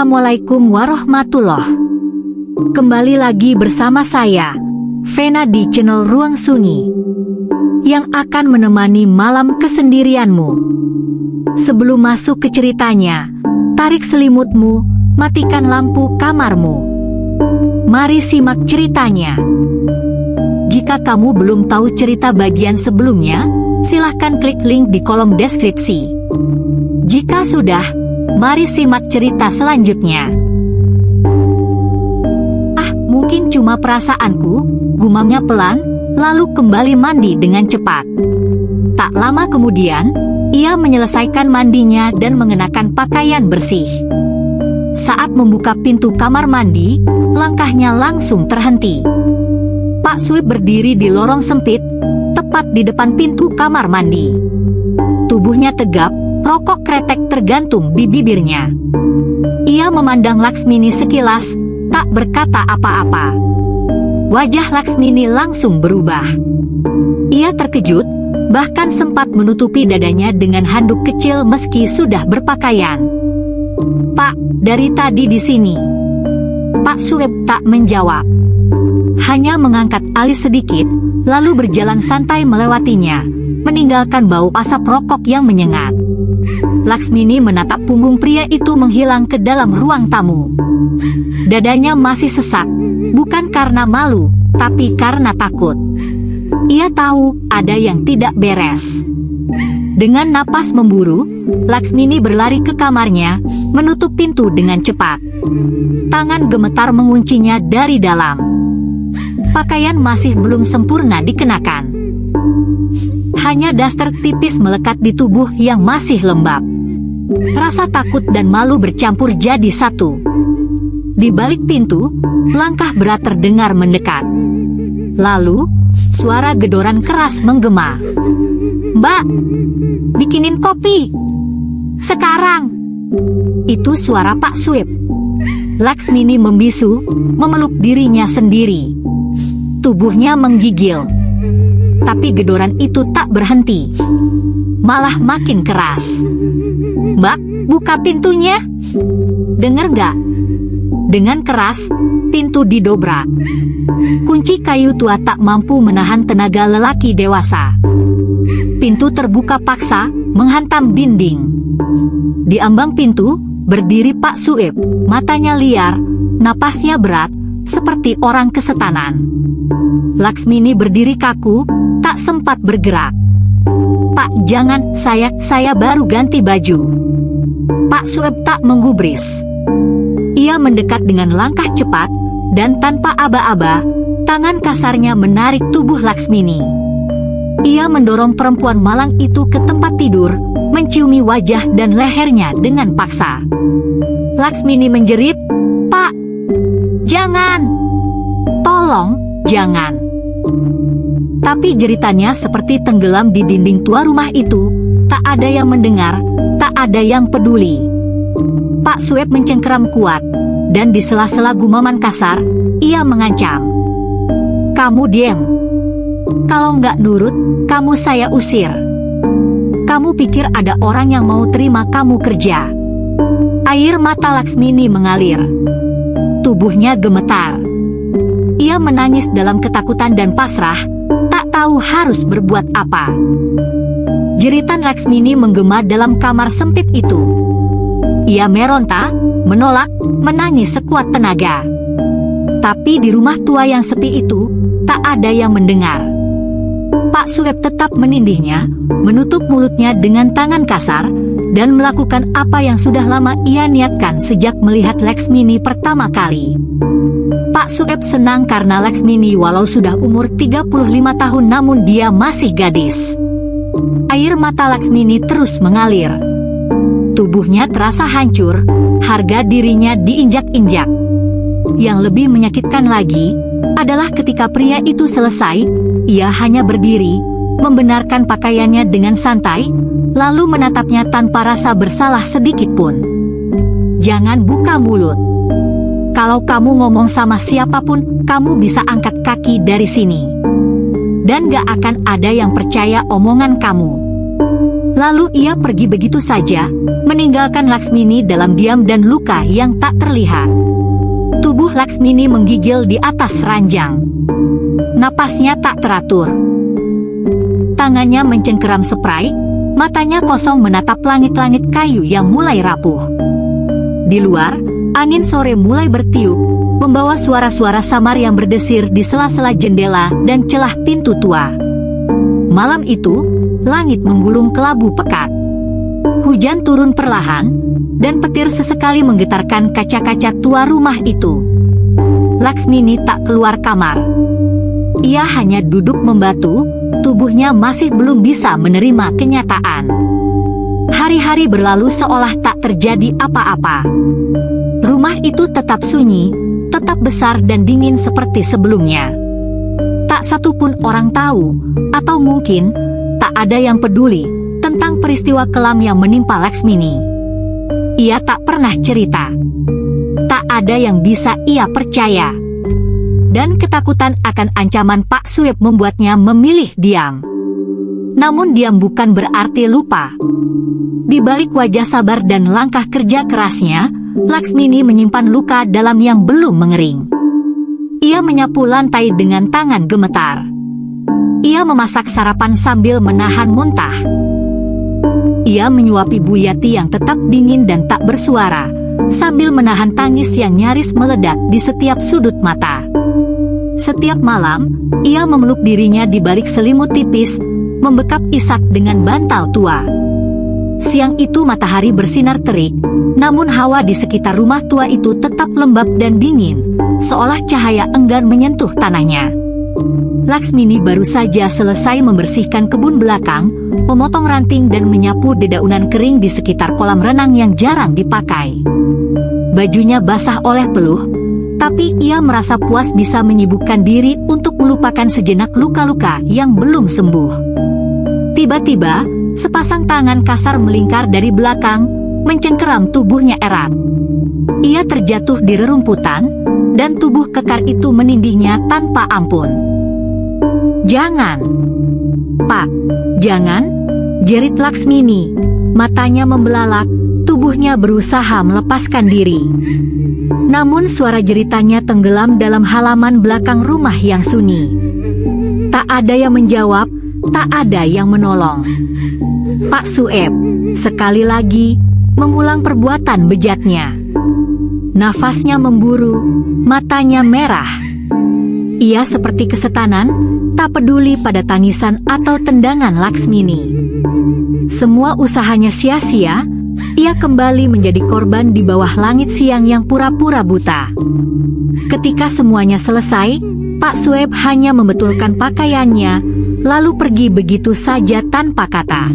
Assalamualaikum warahmatullahi. Kembali lagi bersama saya, Vena di channel Ruang Sunyi, yang akan menemani malam kesendirianmu. Sebelum masuk ke ceritanya, tarik selimutmu, matikan lampu kamarmu. Mari simak ceritanya. Jika kamu belum tahu cerita bagian sebelumnya, silahkan klik link di kolom deskripsi. Jika sudah, mari simak cerita selanjutnya. Mungkin cuma perasaanku, gumamnya pelan, lalu kembali mandi dengan cepat. Tak lama kemudian, ia menyelesaikan mandinya dan mengenakan pakaian bersih. Saat membuka pintu kamar mandi, langkahnya langsung terhenti. Pak Suip berdiri di lorong sempit, tepat di depan pintu kamar mandi. Tubuhnya tegap, rokok kretek tergantung di bibirnya. Ia memandang Laksmini sekilas, tak berkata apa-apa. Wajah Laksmini langsung berubah. Ia terkejut, bahkan sempat menutupi dadanya dengan handuk kecil meski sudah berpakaian. "Pak, dari tadi di sini." Pak Suip tak menjawab. Hanya mengangkat alis sedikit, lalu berjalan santai melewatinya, meninggalkan bau asap rokok yang menyengat. Laksmini menatap punggung pria itu menghilang ke dalam ruang tamu. Dadanya masih sesak, bukan karena malu, tapi karena takut. Ia tahu ada yang tidak beres. Dengan napas memburu, Laksmini berlari ke kamarnya, menutup pintu dengan cepat. Tangan gemetar menguncinya dari dalam. Pakaian masih belum sempurna dikenakan. Hanya daster tipis melekat di tubuh yang masih lembab. Rasa takut dan malu bercampur jadi satu. Di balik pintu, langkah berat terdengar mendekat. Lalu, suara gedoran keras menggema. "Mbak, bikinin kopi. Sekarang." Itu suara Pak Suip. Laksmini membisu, memeluk dirinya sendiri. Tubuhnya menggigil. Tapi gedoran itu tak berhenti. Malah makin keras. "Mbak, buka pintunya. Dengar gak?" Dengan keras, pintu didobrak. Kunci kayu tua tak mampu menahan tenaga lelaki dewasa. Pintu terbuka paksa, menghantam dinding. Di ambang pintu, berdiri Pak Suip, matanya liar, napasnya berat, seperti orang kesetanan. Laksmini berdiri kaku, tak sempat bergerak. "Pak, jangan, saya baru ganti baju." Pak Suip tak menggubris. Ia mendekat dengan langkah cepat, dan tanpa aba-aba, tangan kasarnya menarik tubuh Laksmini. Ia mendorong perempuan malang itu ke tempat tidur, menciumi wajah dan lehernya dengan paksa. Laksmini menjerit, "Pak, jangan! Tolong, jangan!" Tapi jeritannya seperti tenggelam di dinding tua rumah itu, tak ada yang mendengar, tak ada yang peduli. Pak Suip mencengkeram kuat, dan di sela-sela gumaman kasar, ia mengancam, "Kamu diam. Kalau nggak nurut, kamu saya usir. Kamu pikir ada orang yang mau terima kamu kerja?" Air mata Laksmini mengalir. Tubuhnya gemetar. Ia menangis dalam ketakutan dan pasrah, tak tahu harus berbuat apa. Jeritan Laksmini menggema dalam kamar sempit itu. Ia meronta, menolak, menangis sekuat tenaga. Tapi di rumah tua yang sepi itu, tak ada yang mendengar. Pak Suip tetap menindihnya, menutup mulutnya dengan tangan kasar, dan melakukan apa yang sudah lama ia niatkan sejak melihat Laksmini pertama kali. Pak Suip senang karena Laksmini walau sudah umur 35 tahun namun dia masih gadis. Air mata Laksmini terus mengalir. Tubuhnya terasa hancur, harga dirinya diinjak-injak. Yang lebih menyakitkan lagi, adalah ketika pria itu selesai, ia hanya berdiri, membenarkan pakaiannya dengan santai, lalu menatapnya tanpa rasa bersalah sedikit pun. "Jangan buka mulut. Kalau kamu ngomong sama siapapun, kamu bisa angkat kaki dari sini. Dan gak akan ada yang percaya omongan kamu." Lalu ia pergi begitu saja, meninggalkan Laksmini dalam diam dan luka yang tak terlihat. Tubuh Laksmini menggigil di atas ranjang. Napasnya tak teratur. Tangannya mencengkeram spray, matanya kosong menatap langit-langit kayu yang mulai rapuh. Di luar, angin sore mulai bertiup, membawa suara-suara samar yang berdesir di sela-sela jendela dan celah pintu tua. Malam itu, langit menggulung kelabu pekat. Hujan turun perlahan, dan petir sesekali menggetarkan kaca-kaca tua rumah itu. Laksmini tak keluar kamar. Ia hanya duduk membatu, tubuhnya masih belum bisa menerima kenyataan. Hari-hari berlalu seolah tak terjadi apa-apa. Rumah itu tetap sunyi, tetap besar dan dingin seperti sebelumnya. Tak satu pun orang tahu, atau mungkin tak ada yang peduli tentang peristiwa kelam yang menimpa Laksmini. Ia tak pernah cerita. Tak ada yang bisa ia percaya. Dan ketakutan akan ancaman Pak Sueb membuatnya memilih diam. Namun diam bukan berarti lupa. Di balik wajah sabar dan langkah kerja kerasnya, Laksmini menyimpan luka dalam yang belum mengering. Ia menyapu lantai dengan tangan gemetar. Ia memasak sarapan sambil menahan muntah. Ia menyuapi Bu Yati yang tetap dingin dan tak bersuara, sambil menahan tangis yang nyaris meledak di setiap sudut mata. Setiap malam, ia memeluk dirinya di balik selimut tipis, membekap isak dengan bantal tua. Siang itu matahari bersinar terik, namun hawa di sekitar rumah tua itu tetap lembab dan dingin, seolah cahaya enggan menyentuh tanahnya. Laksmini baru saja selesai membersihkan kebun belakang, memotong ranting dan menyapu dedaunan kering di sekitar kolam renang yang jarang dipakai. Bajunya basah oleh peluh, tapi ia merasa puas bisa menyibukkan diri untuk melupakan sejenak luka-luka yang belum sembuh. Tiba-tiba, sepasang tangan kasar melingkar dari belakang, mencengkeram tubuhnya erat. Ia terjatuh di rerumputan, dan tubuh kekar itu menindihnya tanpa ampun. "Jangan, Pak, jangan," jerit Laksmini. Matanya membelalak, tubuhnya berusaha melepaskan diri. Namun suara jeritannya tenggelam dalam halaman belakang rumah yang sunyi. Tak ada yang menjawab, tak ada yang menolong. Pak Sueb, sekali lagi, mengulang perbuatan bejatnya. Nafasnya memburu, matanya merah. Ia seperti kesetanan, tak peduli pada tangisan atau tendangan Laksmini. Semua usahanya sia-sia, ia kembali menjadi korban di bawah langit siang yang pura-pura buta. Ketika semuanya selesai, Pak Sueb hanya membetulkan pakaiannya, lalu pergi begitu saja tanpa kata.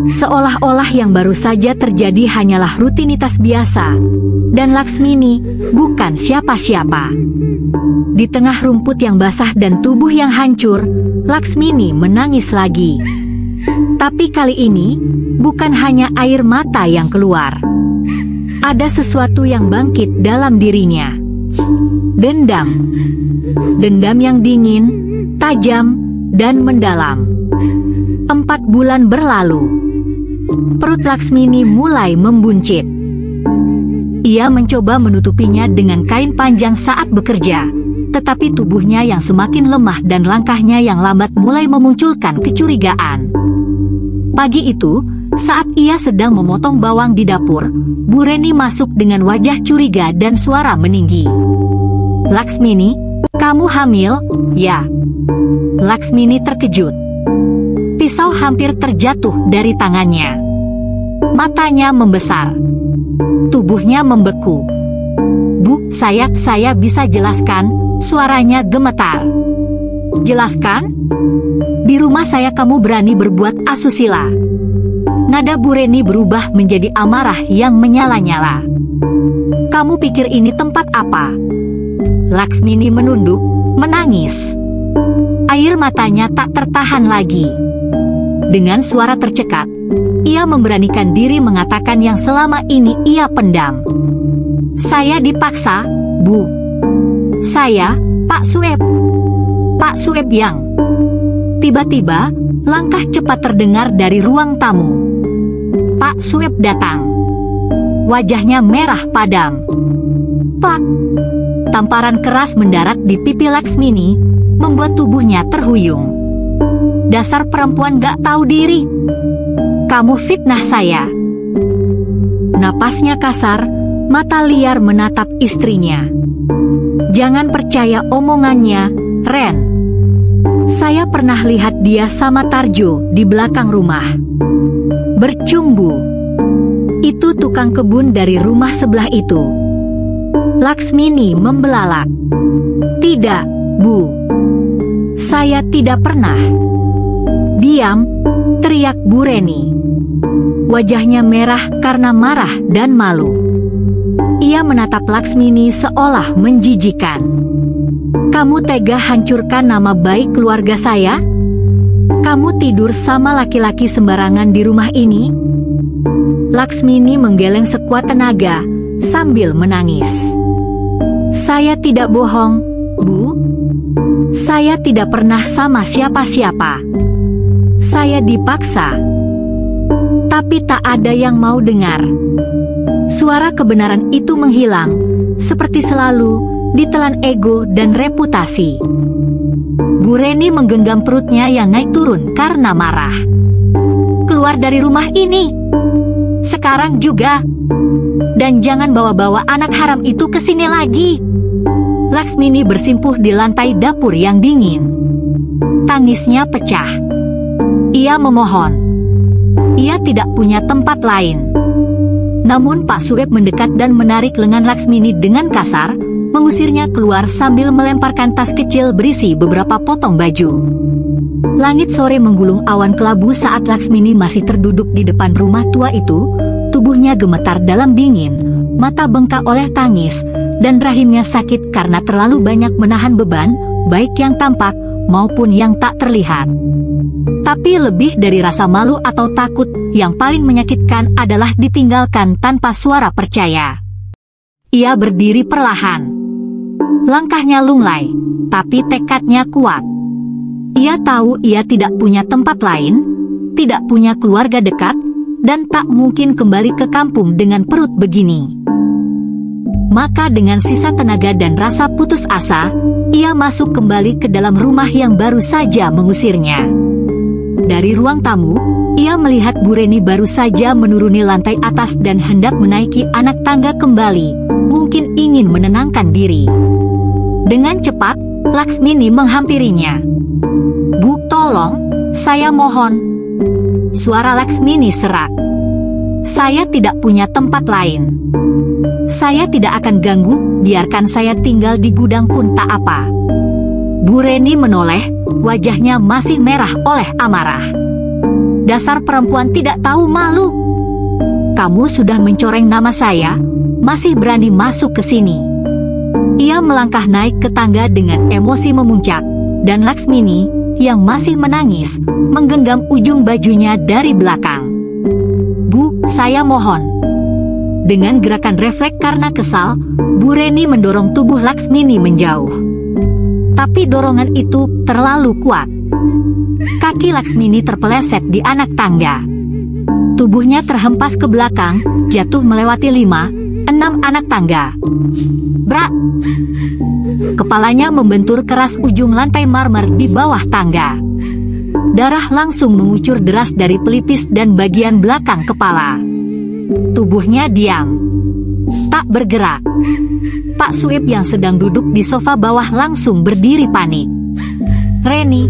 Seolah-olah yang baru saja terjadi hanyalah rutinitas biasa, dan Laksmini bukan siapa-siapa. Di tengah rumput yang basah dan tubuh yang hancur, Laksmini menangis lagi. Tapi kali ini, bukan hanya air mata yang keluar. Ada sesuatu yang bangkit dalam dirinya. Dendam. Dendam yang dingin, tajam, dan mendalam. 4 bulan berlalu. Perut Laksmini mulai membuncit. Ia mencoba menutupinya dengan kain panjang saat bekerja, tetapi tubuhnya yang semakin lemah dan langkahnya yang lambat mulai memunculkan kecurigaan. Pagi itu, saat ia sedang memotong bawang di dapur, Bu Reni masuk dengan wajah curiga dan suara meninggi. "Laksmini, kamu hamil, ya?" Laksmini terkejut. Pisau hampir terjatuh dari tangannya. Matanya membesar. Tubuhnya membeku. "Bu, saya bisa jelaskan," suaranya gemetar. "Jelaskan? Di rumah saya kamu berani berbuat asusila." Nada Bu Reni berubah menjadi amarah yang menyala-nyala. "Kamu pikir ini tempat apa?" Laksmini menunduk, menangis. Air matanya tak tertahan lagi. Dengan suara tercekat, ia memberanikan diri mengatakan yang selama ini ia pendam. "Saya dipaksa, Bu. Saya, Pak Sueb. Pak Sueb yang..." Tiba-tiba, langkah cepat terdengar dari ruang tamu. Pak Suip datang. Wajahnya merah padam. Pak! Tamparan keras mendarat di pipi Laksmini, membuat tubuhnya terhuyung. Dasar perempuan gak tahu diri. Kamu fitnah saya. Napasnya kasar, mata liar menatap istrinya. Jangan percaya omongannya, Ren. Saya pernah lihat dia sama Tarjo di belakang rumah. Bercumbu. Itu tukang kebun dari rumah sebelah itu. Laksmini membelalak. Tidak, Bu. Saya tidak pernah. Diam, teriak Bu Reni. Wajahnya merah karena marah dan malu. Ia menatap Laksmini seolah menjijikan. Kamu tega hancurkan nama baik keluarga saya? Kamu tidur sama laki-laki sembarangan di rumah ini? Laksmini menggeleng sekuat tenaga sambil menangis. Saya tidak bohong, Bu. Saya tidak pernah sama siapa-siapa. Saya dipaksa. Tapi tak ada yang mau dengar. Suara kebenaran itu menghilang, seperti selalu, ditelan ego dan reputasi. Bu Reni menggenggam perutnya yang naik turun karena marah. Keluar dari rumah ini. Sekarang juga. Dan jangan bawa-bawa anak haram itu ke sini lagi. Laksmini bersimpuh di lantai dapur yang dingin. Tangisnya pecah. Ia memohon. Ia tidak punya tempat lain. Namun Pak Suip mendekat dan menarik lengan Laksmini dengan kasar, mengusirnya keluar sambil melemparkan tas kecil berisi beberapa potong baju. Langit sore menggulung awan kelabu saat Laksmini masih terduduk di depan rumah tua itu. Tubuhnya gemetar dalam dingin, mata bengkak oleh tangis, dan rahimnya sakit karena terlalu banyak menahan beban, baik yang tampak maupun yang tak terlihat. Tapi lebih dari rasa malu atau takut, yang paling menyakitkan adalah ditinggalkan tanpa suara percaya. Ia berdiri perlahan. Langkahnya lunglai, tapi tekadnya kuat. Ia tahu ia tidak punya tempat lain, tidak punya keluarga dekat, dan tak mungkin kembali ke kampung dengan perut begini. Maka dengan sisa tenaga dan rasa putus asa, ia masuk kembali ke dalam rumah yang baru saja mengusirnya. Dari ruang tamu, ia melihat Bu Reni baru saja menuruni lantai atas dan hendak menaiki anak tangga kembali, mungkin ingin menenangkan diri. Dengan cepat, Laksmini menghampirinya. Bu, tolong, saya mohon. Suara Laksmini serak. Saya tidak punya tempat lain. Saya tidak akan ganggu, biarkan saya tinggal di gudang pun tak apa. Bu Reni menoleh, wajahnya masih merah oleh amarah. Dasar perempuan tidak tahu malu. Kamu sudah mencoreng nama saya, masih berani masuk ke sini. Ia melangkah naik ke tangga dengan emosi memuncak, dan Laksmini, yang masih menangis, menggenggam ujung bajunya dari belakang. Bu, saya mohon. Dengan gerakan refleks karena kesal, Bu Reni mendorong tubuh Laksmini menjauh. Tapi dorongan itu terlalu kuat. Kaki Laksmini terpeleset di anak tangga. Tubuhnya terhempas ke belakang, jatuh melewati 5-6 anak tangga. Brak! Kepalanya membentur keras ujung lantai marmer di bawah tangga. Darah langsung mengucur deras dari pelipis dan bagian belakang kepala. Tubuhnya diam, tak bergerak. Pak Suip yang sedang duduk di sofa bawah langsung berdiri panik. Reni,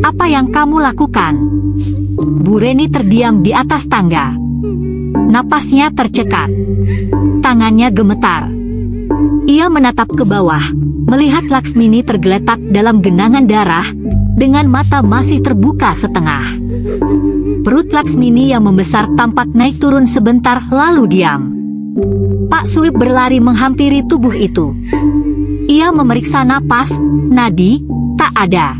apa yang kamu lakukan? Bu Reni terdiam di atas tangga. Napasnya tercekat. Tangannya gemetar. Ia menatap ke bawah, melihat Laksmini tergeletak dalam genangan darah, dengan mata masih terbuka setengah. Perut Laksmini yang membesar tampak naik turun sebentar lalu diam. Pak Suip berlari menghampiri tubuh itu. Ia memeriksa napas, nadi, tak ada.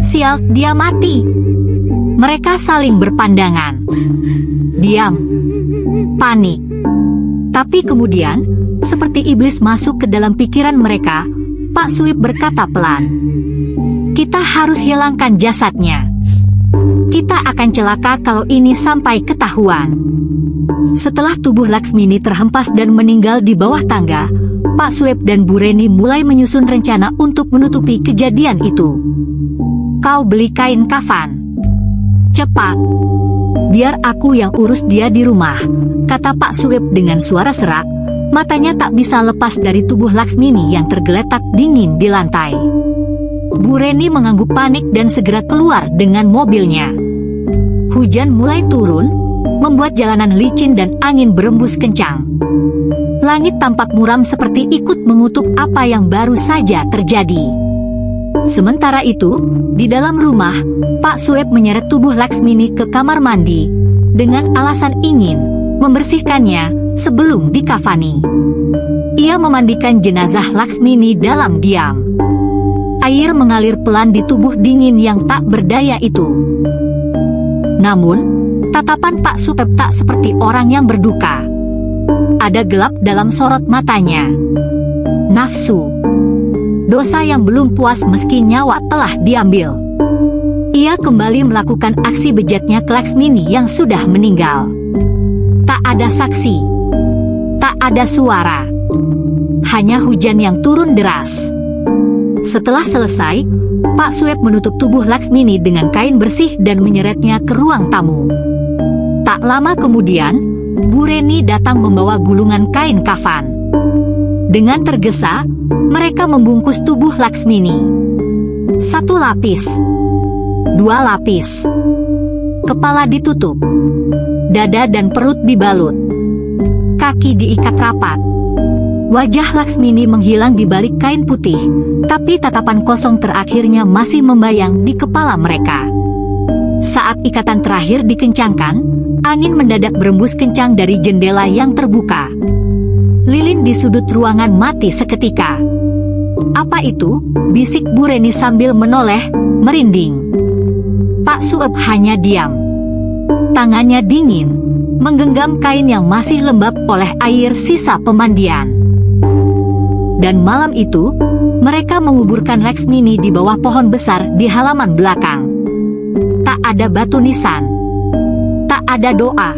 Sial, dia mati. Mereka saling berpandangan. Diam. Panik. Tapi kemudian, seperti iblis masuk ke dalam pikiran mereka, Pak Suip berkata pelan, "Kita harus hilangkan jasadnya. Kita akan celaka kalau ini sampai ketahuan. Setelah tubuh Laksmini terhempas dan meninggal di bawah tangga, Pak Sueb dan Bu Reni mulai menyusun rencana untuk menutupi kejadian itu. Kau beli kain kafan. Cepat. Biar aku yang urus dia di rumah, kata Pak Sueb dengan suara serak. Matanya tak bisa lepas dari tubuh Laksmini yang tergeletak dingin di lantai. Bu Reni mengangguk panik dan segera keluar dengan mobilnya. Hujan mulai turun, membuat jalanan licin dan angin berembus kencang. Langit tampak muram seperti ikut mengutuk apa yang baru saja terjadi. Sementara itu, di dalam rumah, Pak Sueb menyeret tubuh Laksmini ke kamar mandi dengan alasan ingin membersihkannya sebelum dikafani. Ia memandikan jenazah Laksmini dalam diam. Air mengalir pelan di tubuh dingin yang tak berdaya itu. Namun, tatapan Pak Sueb tak seperti orang yang berduka. Ada gelap dalam sorot matanya. Nafsu. Dosa yang belum puas meski nyawa telah diambil. Ia kembali melakukan aksi bejatnya ke Laksmini yang sudah meninggal. Tak ada saksi. Tak ada suara. Hanya hujan yang turun deras. Setelah selesai, Pak Sueb menutup tubuh Laksmini dengan kain bersih dan menyeretnya ke ruang tamu. Tak lama kemudian, Bu Reni datang membawa gulungan kain kafan. Dengan tergesa, mereka membungkus tubuh Laksmini. 1 lapis. 2 lapis. Kepala ditutup. Dada dan perut dibalut. Kaki diikat rapat. Wajah Laksmini menghilang di balik kain putih, tapi tatapan kosong terakhirnya masih membayang di kepala mereka. Saat ikatan terakhir dikencangkan, angin mendadak berembus kencang dari jendela yang terbuka. Lilin di sudut ruangan mati seketika. Apa itu? Bisik Bu Reni sambil menoleh, merinding. Pak Sueb hanya diam. Tangannya dingin, menggenggam kain yang masih lembab oleh air sisa pemandian. Dan malam itu, mereka menguburkan Laksmini di bawah pohon besar di halaman belakang. Tak ada batu nisan. Tak ada doa.